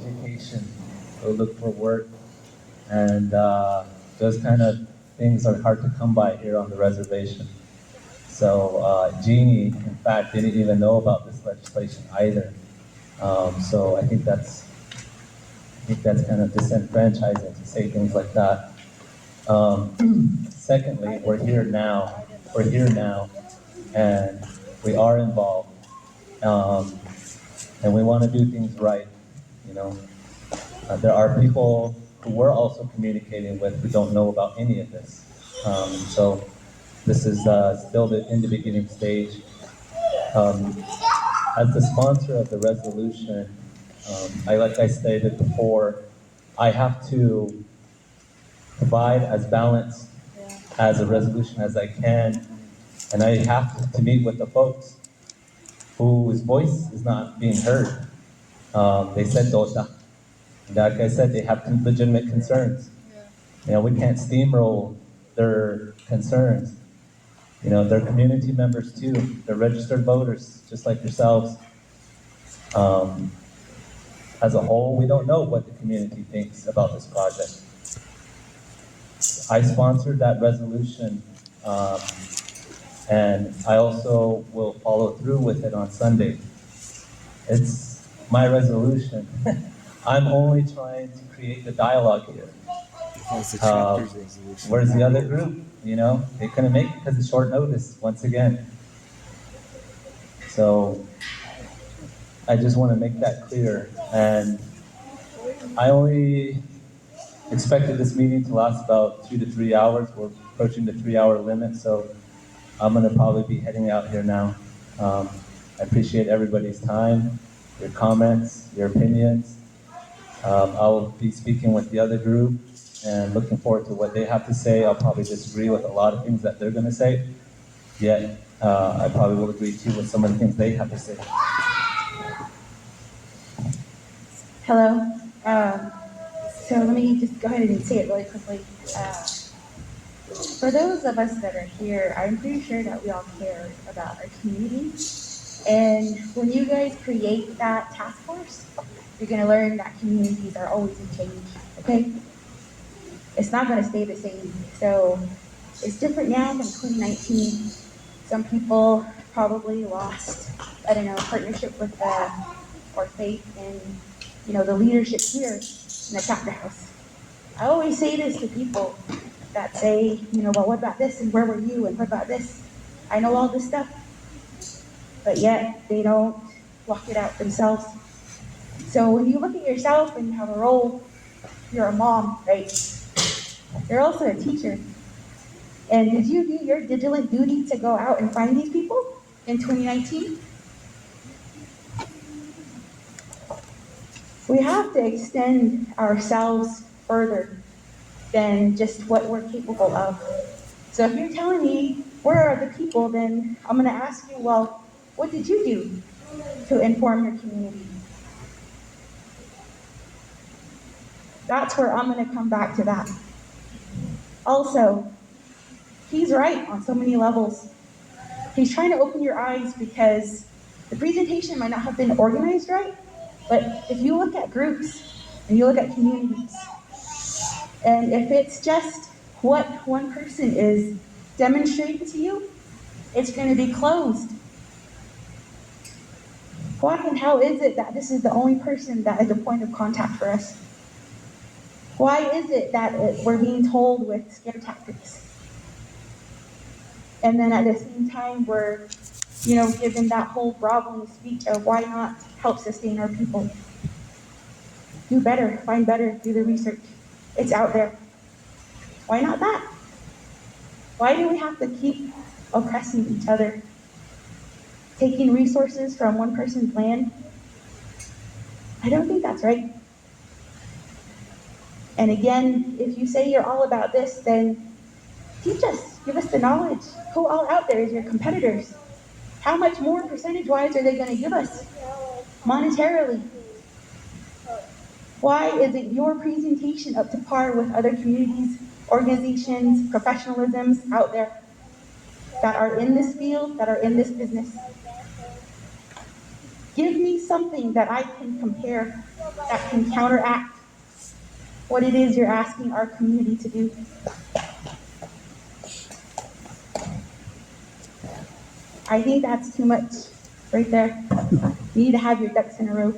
education, go look for work, and those kind of things are hard to come by here on the reservation. So Jeannie, in fact, didn't even know about this legislation either. So I think that's kind of disenfranchising to say things like that. Secondly, we're here now. We're here now, and we are involved, and we want to do things right. You know, there are people who we're also communicating with who don't know about any of this. So this is still in the beginning stage. As the sponsor of the resolution, like I stated before, I have to provide as balanced as a resolution as I can, and I have to meet with the folks whose voice is not being heard. They said dosha. Like I said, they have legitimate concerns. You know, we can't steamroll their concerns. You know, they're community members too. They're registered voters, just like yourselves. As a whole, we don't know what the community thinks about this project. I sponsored that resolution, and I also will follow through with it on Sunday. It's my resolution. I'm only trying to create the dialogue here. Where's the other group? You know, they couldn't make it because of short notice, once again. So I just want to make that clear. And I only expected this meeting to last about 2 to 3 hours. We're approaching the 3-hour limit, so I'm going to probably be heading out here now. I appreciate everybody's time, your comments, your opinions. I'll be speaking with the other group and looking forward to what they have to say. I'll probably disagree with a lot of things that they're going to say, yet I probably will agree too with some of the things they have to say. Hello. So let me just go ahead and say it really quickly. For those of us that are here, I'm pretty sure that we all care about our community. And when you guys create that task force, you're going to learn that communities are always in change, okay? It's not going to stay the same. So it's different now than 2019. Some people probably lost, I don't know, partnership with or faith in, you know, the leadership here in the chapter house. I always say this to people that say, you know, well, what about this and where were you and what about this? I know all this stuff, but yet they don't walk it out themselves. So when you look at yourself and you have a role, you're a mom, right? You're also a teacher. And did you do your vigilant duty to go out and find these people in 2019? We have to extend ourselves further than just what we're capable of. So if you're telling me where are the people, then I'm going to ask you, well, what did you do to inform your community? That's where I'm going to come back to that. Also, he's right on so many levels. He's trying to open your eyes because the presentation might not have been organized right, but if you look at groups and you look at communities, and if it's just what one person is demonstrating to you, it's going to be closed. Why and how is it that this is the only person that is a point of contact for us? Why is it that we're being told with scare tactics? And then at the same time, we're, you know, given that whole groveling speech of why not help sustain our people? Do better, find better, do the research. It's out there. Why not that? Why do we have to keep oppressing each other? Taking resources from one person's land? I don't think that's right. And again, if you say you're all about this, then teach us, give us the knowledge. Who all out there is your competitors? How much more percentage-wise are they going to give us monetarily? Why isn't your presentation up to par with other communities, organizations, professionalisms out there that are in this field, that are in this business? give me something that I can compare that can counteract what it is you're asking our community to do. I think that's too much right there. You need to have your ducks in a row.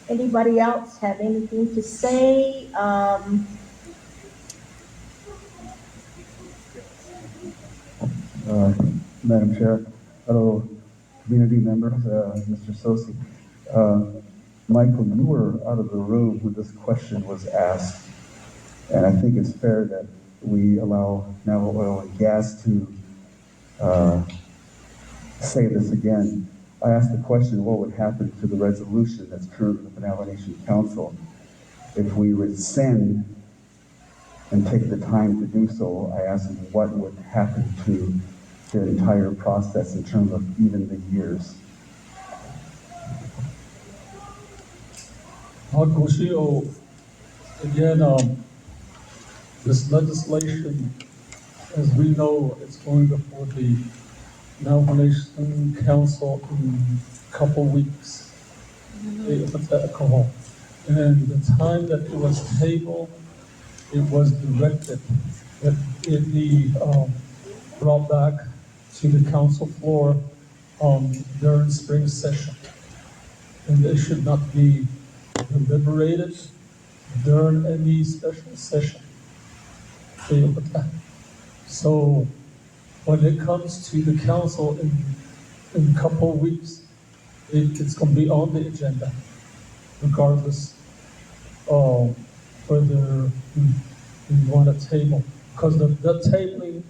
Anybody else have anything to say? Madam Chair, hello, community members, Mr. Sosi. Michael, you were out of the room when this question was asked, and I think it's fair that we allow Navajo Oil and Gas to say this again. I asked the question, what would happen to the resolution that's currently with the Navajo Nation Council if we rescind and take the time to do so? I asked him what would happen to the entire process in terms of even the years. Hakushio, again, this legislation, as we know, it's going before the Navajo Nation Council in a couple weeks. And the time that it was tabled, it was directed that it be brought back to the council floor during spring session. And it should not be deliberated during any special session. So when it comes to the council in a couple of weeks, it's going to be on the agenda, regardless of whether we want to table. Because the tabling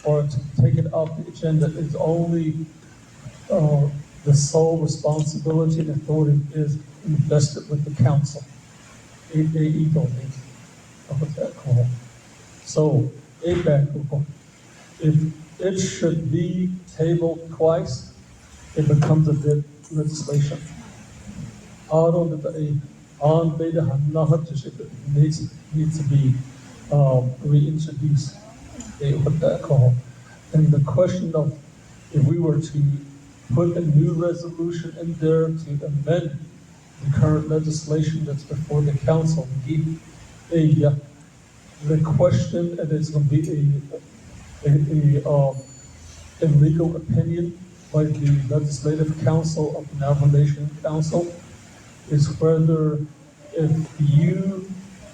or to take it off the agenda is only the sole responsibility and authority is invested with the council. So, if it should be tabled twice, it becomes a dead legislation. Needs to be reintroduced. And the question of if we were to put a new resolution in there to amend the current legislation that's before the council, the question, and it's going to be a legal opinion by the Legislative Council of the Navajo Nation Council, is whether if you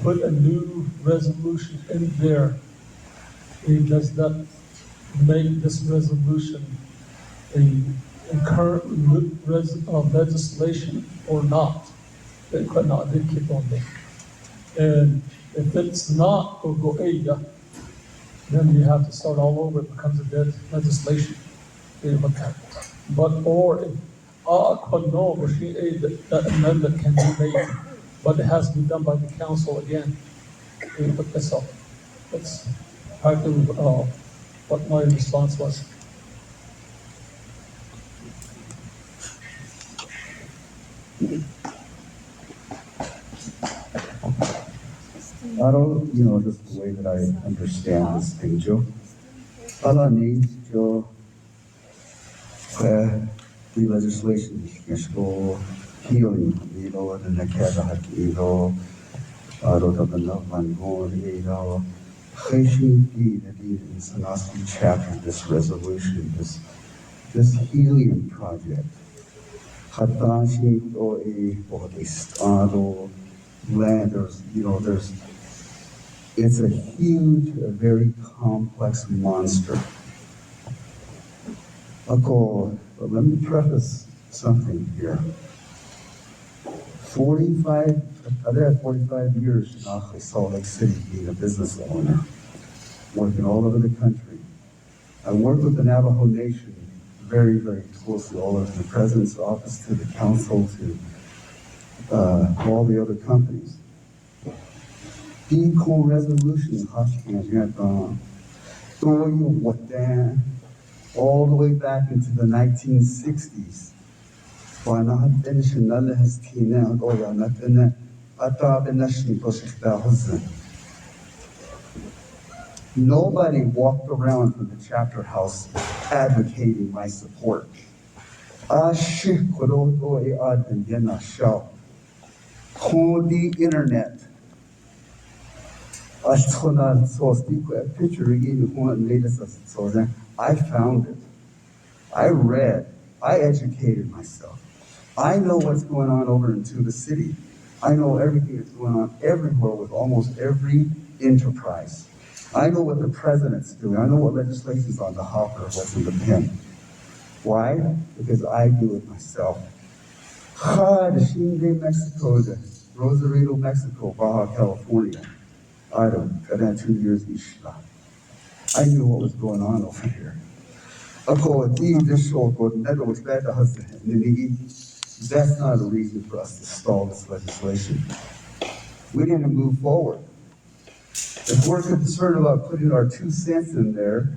put a new resolution in there, it does not make this resolution a current legislation or not. They could not, they keep on there. And if it's not Ogo'eya, then you have to start all over, it becomes a dead legislation. But, or if that amendment can be made, but it has to be done by the council again. That's all. That's practically what my response was. I don't, just the way that I understand this thing, Joe. Ala needs Joe, the legislation, go healing, and the Kazakh, Rotabanov, Heshin, the SANOSTEE chapter, this resolution, this HELIUM project. Hatashi or a land, it's a huge, a very complex monster. But let me preface something here. 45 years in Salt Lake City being a business owner, working all over the country. I work with the Navajo Nation very, very closely, all over the president's office, to the council, to all the other companies. Equal resolution, all the way back into the 1960s. Nobody walked around from the chapter house advocating my support. On the internet, I found it. I read. I educated myself. I know what's going on over in Tuba City. I know everything that's going on everywhere with almost every enterprise. I know what the president's doing. I know what legislation's on the hopper, what's in the pen. Why? Because I do it myself. Mexico, Rosarito, Mexico, Baja California. I don't, 2 years Ishla. I knew what was going on over here. That's not a reason for us to stall this legislation. We need to move forward. If we're concerned about putting our 2 cents in there,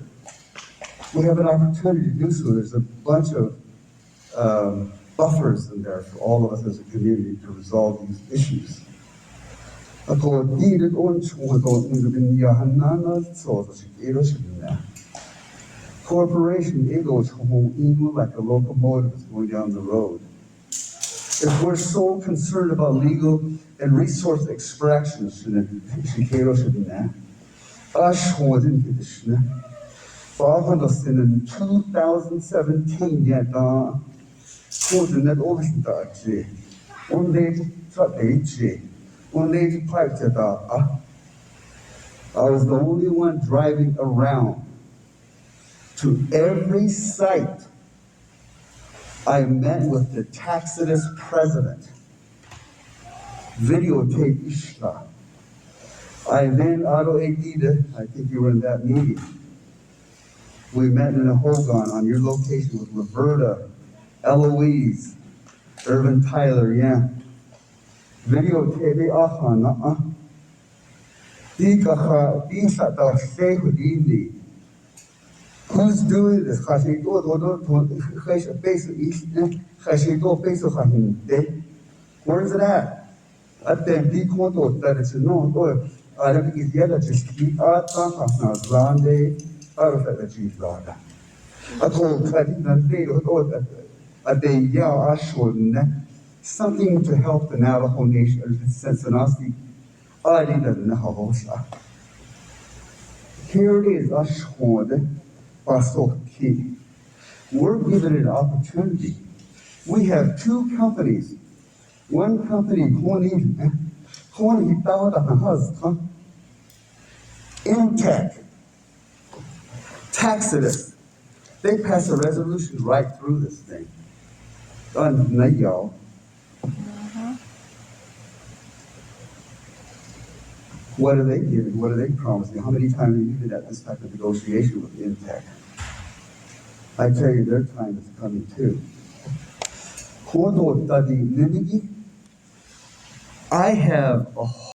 we have an opportunity to do so. There's a bunch of buffers in there for all of us as a community to resolve these issues. Corporation ego like a locomotive is going down the road. If we're so concerned about legal and resource extraction, 2017 I was the only one driving around to every site. I met with the Tacitus president. Videotape Ishla. I then auto-AD'd, I think you were in that meeting. We met in a Hogan on your location with Roberta, Eloise, Irvin Tyler, yeah. Videotape Ahan, Who's doing this? Where is it at? At the Bicoto that it's no, I don't think yet just keep out of Lande, out of the G Lada. I told that they at the Yao Ashwin, something to help the Navajo Nation, SANOSTEE. I didn't know. Here it is, Ashwin. We're given an opportunity. We have 2 companies. One company, Intech, Tacitus. They passed a resolution right through this thing. What are they giving? What are they promising? How many times have you been at this type of negotiation with Intech? I tell you, their time is coming too. I have a